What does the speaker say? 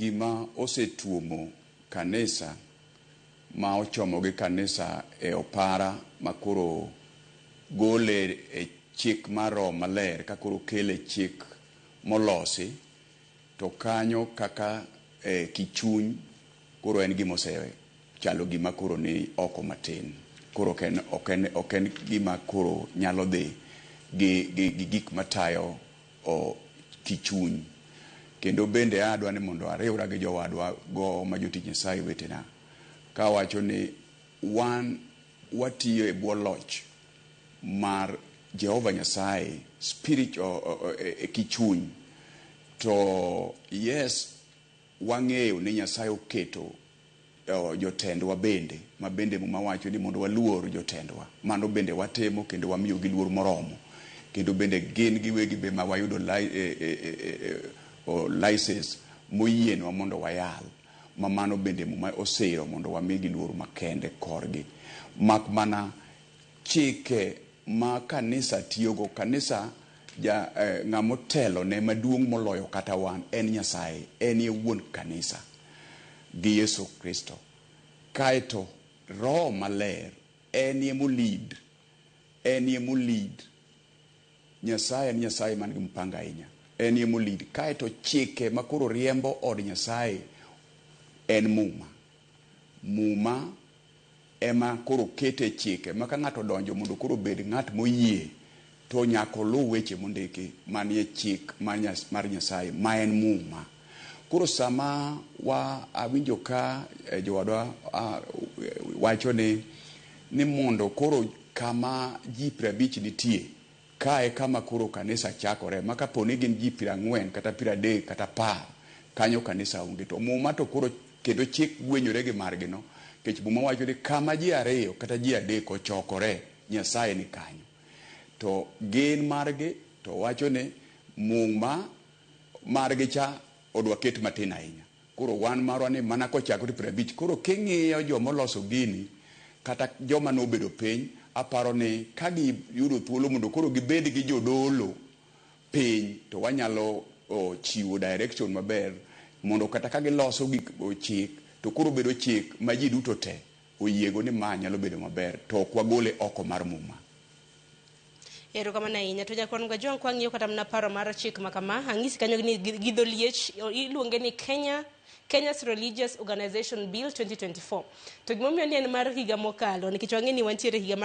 gima osetuomo kanisa ma ochomo gi kanisa e opara makoro gole e chik mar Roho Maler ka koro kele chik molosi to kanyo kaka kichuny koro en gima chalo gima koro ni oko matin koro oken gima koro nyalo dhi gi gik matayo kichuny. Kendo bende adwa ni mondo ariwra gi jowadwa go ma jotich Nyasaye wetena ka wacho ni wan watiyo e bwo loch mar Jehova Nyasaye spiritual kichuny to yes wang'eyo ni Nyasaye oketo jotendwa bende ma bende Muma wacho ni mondo waluor jotendwa, mano bende watemo kendo wamiyo gi luor moromo, kendo bende gin giwegi be ma wayudo license moyienwa mondo wayal, ma mano bende Muma osiro mondo wamigi luor makende korgi. Mak mana chike ma kanisa tiyogo, kanisa ng'amotelo ne maduong' moloyo kata wan en Nyasaye, en ye wuon kanisa gi Yesu Kristo. Kaito Roho Maler en ye molid, Nyasaye en Nyasaye man gi mpanga ahinya, en ye molid. Kaito chike makoro riembo od Nyasaye en Muma ema koro kete chike maka ng'ato donjo mondo koro bed ng'at moyie to nyako lu weche mondiki manie chik mar Nyasaye ma en Muma. Koro sama awinjo ka jowadwa wacho ni mondo koro kama ji 50 nitie kae kama koro kanisa chakore, maka poni gin ji 40 kata 30 kata 10 kanyo kanisa onge, to Muma to koro kendo chik gwenyore gi margi no, kech Muma wacho ni kama ji 2 kata ji 3 ochokore Nyasaye ni kanyo. To gin margi to wacho ni Muma margi cha odwa ket matin ahinya. Koro wan marwa ni mana kochakore 50. Koro king'iyo joma loso gini kata joma nobedo piny, aparo ni ka giyudo thuolo mondo koro gibed gi jodolo piny to wanyalo chiwo direction maber mondo kata ka giloso gik chik to koro bedo chik ma ji duto te oyiego ni ma nyalo bedo maber to ok wagole oko mar Muma. Ero kama na inya to jakwan ga jong kwang yo kata mna paro mar chik makama angisi kanyo ni gidholiech iluonge ni Kenya's Religious Organization Bill 2024 to gimomiyo ni en mar higa mokalo nikech wang'e ni wantiere higa mar